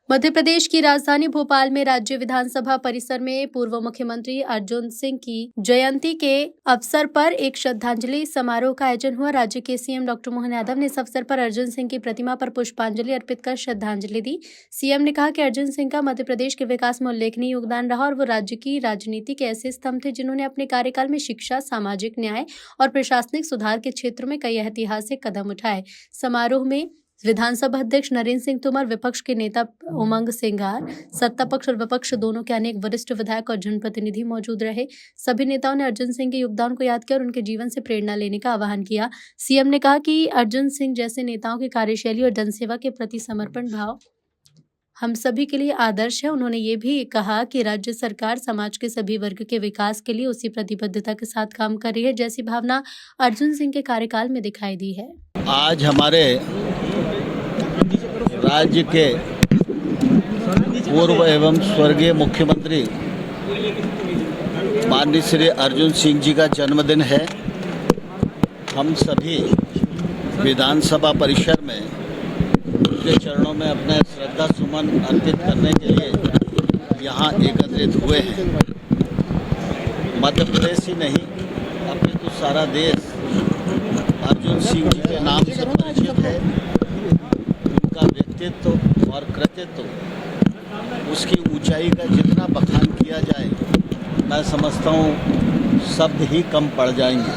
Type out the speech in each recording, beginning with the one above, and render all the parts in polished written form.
मध्य प्रदेश की राजधानी भोपाल में राज्य विधानसभा परिसर में पूर्व मुख्यमंत्री अर्जुन सिंह की जयंती के अवसर पर एक श्रद्धांजलि समारोह का आयोजन हुआ। राज्य के सीएम डॉक्टर मोहन यादव ने इस अवसर पर अर्जुन सिंह की प्रतिमा पर पुष्पांजलि अर्पित कर श्रद्धांजलि दी। सीएम ने कहा कि अर्जुन सिंह का मध्य प्रदेश के विकास में उल्लेखनीय योगदान रहा और वो राज्य की राजनीति के ऐसे स्तंभ थे जिन्होंने अपने कार्यकाल में शिक्षा, सामाजिक न्याय और प्रशासनिक सुधार के क्षेत्र में कई ऐतिहासिक कदम उठाए। समारोह में विधानसभा अध्यक्ष नरेंद्र सिंह तोमर, विपक्ष के नेता उमंग सिंघार, सत्ता पक्ष और विपक्ष दोनों के अनेक वरिष्ठ विधायक और जनप्रतिनिधि मौजूद रहे। सभी नेताओं ने अर्जुन सिंह के योगदान को याद किया और उनके जीवन से प्रेरणा लेने का आह्वान किया। सीएम ने कहा कि अर्जुन सिंह जैसे नेताओं की कार्यशैली और जनसेवा के प्रति समर्पण भाव हम सभी के लिए आदर्श है। उन्होंने ये भी कहा कि राज्य सरकार समाज के सभी वर्ग के विकास के लिए उसी प्रतिबद्धता के साथ काम कर रही है जैसी भावना अर्जुन सिंह के कार्यकाल में दिखाई दी है। आज हमारे राज्य के पूर्व एवं स्वर्गीय मुख्यमंत्री माननीय श्री अर्जुन सिंह जी का जन्मदिन है। हम सभी विधानसभा परिसर में उनके चरणों में अपने श्रद्धा सुमन अर्पित करने के लिए यहाँ एकत्रित हुए हैं। मध्य प्रदेश ही नहीं अपितु सारा देश अर्जुन सिंह जी के नाम से परिचित है। उनका व्यक्तित्व और कृतित्व, उसकी ऊंचाई का जितना बखान किया जाए मैं समझता हूँ शब्द ही कम पड़ जाएंगे।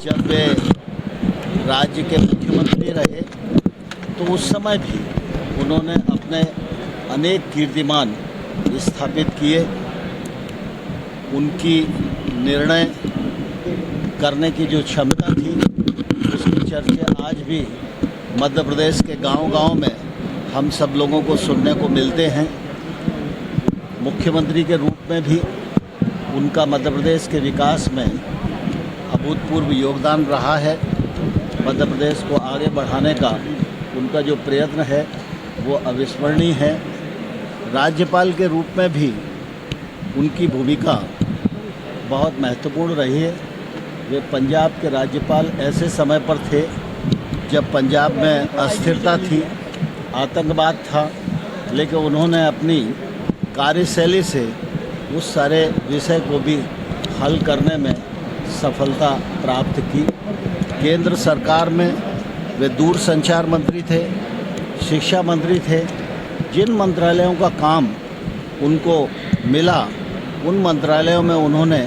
जब वे राज्य के मुख्यमंत्री रहे तो उस समय भी उन्होंने अपने अनेक कीर्तिमान स्थापित किए। उनकी निर्णय करने की जो क्षमता थी उसकी चर्चा आज भी मध्य प्रदेश के गांव-गांव में हम सब लोगों को सुनने को मिलते हैं। मुख्यमंत्री के रूप में भी उनका मध्य प्रदेश के विकास में अभूतपूर्व योगदान रहा है। मध्य प्रदेश को आगे बढ़ाने का उनका जो प्रयत्न है वो अविस्मरणीय है। राज्यपाल के रूप में भी उनकी भूमिका बहुत महत्वपूर्ण रही है। वे पंजाब के राज्यपाल ऐसे समय पर थे जब पंजाब में अस्थिरता थी, आतंकवाद था, लेकिन उन्होंने अपनी कार्यशैली से उस सारे विषय को भी हल करने में सफलता प्राप्त की। केंद्र सरकार में वे दूरसंचार मंत्री थे, शिक्षा मंत्री थे। जिन मंत्रालयों का काम उनको मिला उन मंत्रालयों में उन्होंने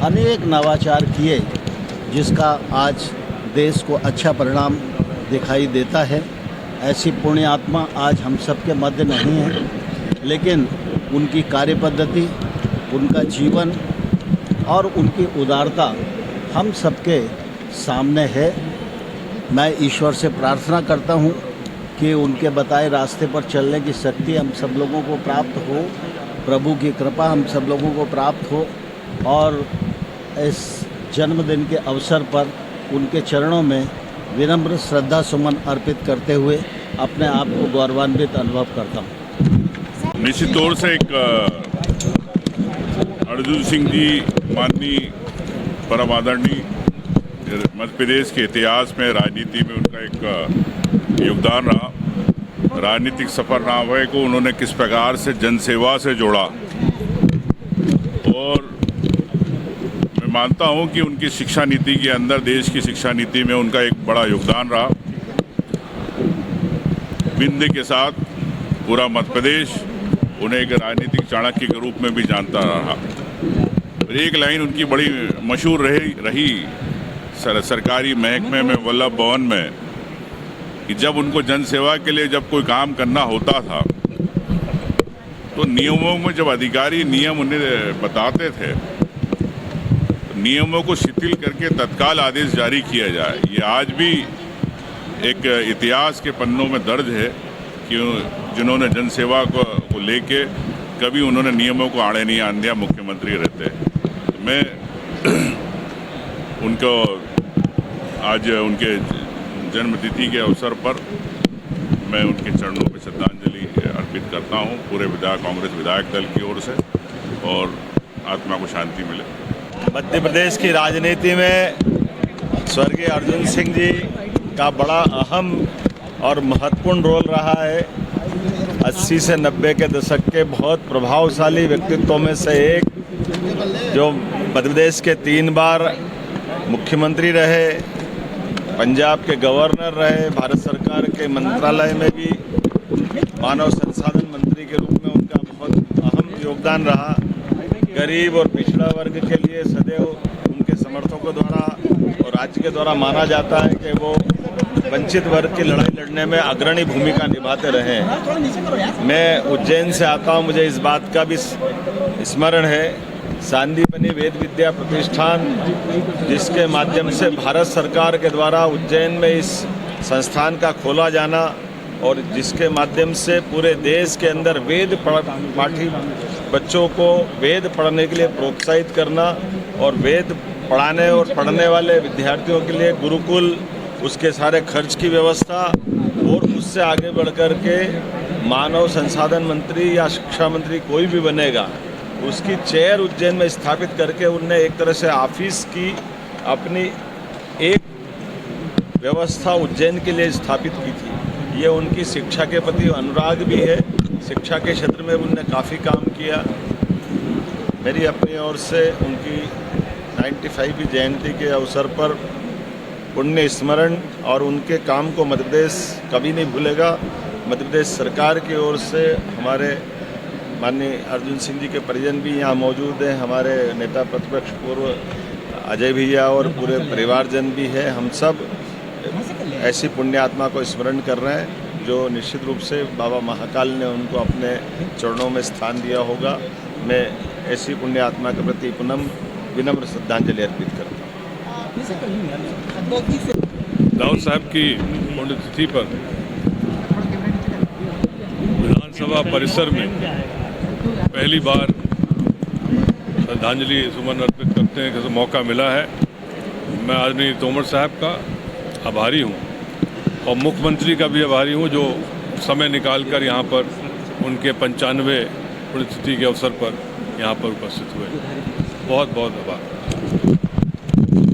अनेक नवाचार किए जिसका आज देश को अच्छा परिणाम दिखाई देता है। ऐसी पुण्य आत्मा आज हम सबके मध्य नहीं है, लेकिन उनकी कार्यपद्धति, उनका जीवन और उनकी उदारता हम सबके सामने है। मैं ईश्वर से प्रार्थना करता हूँ कि उनके बताए रास्ते पर चलने की शक्ति हम सब लोगों को प्राप्त हो, प्रभु की कृपा हम सब लोगों को प्राप्त हो और इस जन्मदिन के अवसर पर उनके चरणों में विनम्र श्रद्धा सुमन अर्पित करते हुए अपने आप को गौरवान्वित अनुभव करता हूँ। निश्चित तौर से एक अर्जुन सिंह जी माननीय परम आदरणीय मध्य प्रदेश के इतिहास में, राजनीति में उनका एक योगदान रहा। राजनीतिक सफरनामे को उन्होंने किस प्रकार से जनसेवा से जोड़ा और मैं मानता हूं कि उनकी शिक्षा नीति के अंदर, देश की शिक्षा नीति में उनका एक बड़ा योगदान रहा। विंध्य के साथ पूरा मध्य प्रदेश उन्हें एक राजनीतिक चाणक्य के रूप में भी जानता रहा। और एक लाइन उनकी बड़ी मशहूर रही सरकारी महकमे में, वल्लभ भवन में, कि जब उनको जनसेवा के लिए जब कोई काम करना होता था तो नियमों में जब अधिकारी नियम उन्हें बताते थे तो नियमों को शिथिल करके तत्काल आदेश जारी किया जाए। ये आज भी एक इतिहास के पन्नों में दर्ज है कि जिन्होंने जनसेवा को लेके कभी उन्होंने नियमों को आड़े नहीं आने दिया, मुख्यमंत्री रहते। तो मैं उनको आज उनके जन्मतिथि के अवसर पर मैं उनके चरणों पर श्रद्धांजलि अर्पित करता हूं पूरे कांग्रेस विधायक दल की ओर से, और आत्मा को शांति मिले। मध्य प्रदेश की राजनीति में स्वर्गीय अर्जुन सिंह जी का बड़ा अहम और महत्वपूर्ण रोल रहा है। 80 से 90 के दशक के बहुत प्रभावशाली व्यक्तित्वों में से एक, जो मध्य प्रदेश के 3 बार मुख्यमंत्री रहे, पंजाब के गवर्नर रहे, भारत सरकार के मंत्रालय में भी मानव संसाधन मंत्री के रूप में उनका बहुत अहम योगदान रहा। गरीब और पिछड़ा वर्ग के लिए सदैव उनके समर्थकों द्वारा और राज्य के द्वारा माना जाता है कि वो वंचित वर्ग की लड़ाई लड़ने में अग्रणी भूमिका निभाते रहे। मैं उज्जैन से आता हूँ, मुझे इस बात का भी स्मरण है, सांदीपनि वेद विद्या प्रतिष्ठान, जिसके माध्यम से भारत सरकार के द्वारा उज्जैन में इस संस्थान का खोला जाना और जिसके माध्यम से पूरे देश के अंदर वेद पाठी बच्चों को वेद पढ़ने के लिए प्रोत्साहित करना और वेद पढ़ाने और पढ़ने वाले विद्यार्थियों के लिए गुरुकुल, उसके सारे खर्च की व्यवस्था, और उससे आगे बढ़ कर के मानव संसाधन मंत्री या शिक्षा मंत्री कोई भी बनेगा, उसकी चेयर उज्जैन में स्थापित करके उनने एक तरह से ऑफिस की अपनी एक व्यवस्था उज्जैन के लिए स्थापित की थी। ये उनकी शिक्षा के प्रति अनुराग भी है, शिक्षा के क्षेत्र में उनने काफ़ी काम किया। मेरी अपनी ओर से उनकी 95वीं जयंती के अवसर पर पुण्य स्मरण और उनके काम को मध्य प्रदेश कभी नहीं भूलेगा। मध्य प्रदेश सरकार की ओर से हमारे माननीय अर्जुन सिंह जी के परिजन भी यहाँ मौजूद हैं, हमारे नेता प्रतिपक्ष पूर्व अजय भैया और पूरे परिवारजन भी है। हम सब ऐसी पुण्य आत्मा को स्मरण कर रहे हैं जो निश्चित रूप से बाबा महाकाल ने उनको अपने चरणों में स्थान दिया होगा। मैं ऐसी पुण्य आत्मा के प्रति पुनः विनम्र श्रद्धांजलि अर्पित करता हूँ। दाऊद साहब की पुण्यतिथि पर विधानसभा परिसर में पहली बार श्रद्धांजलि सुमन अर्पित करते हैं कि मौका मिला है। मैं आदरणीय तोमर साहब का आभारी हूँ और मुख्यमंत्री का भी आभारी हूँ, जो समय निकालकर यहाँ पर उनके 95वें पुण्यतिथि के अवसर पर यहाँ पर उपस्थित हुए। बहुत बहुत आभार।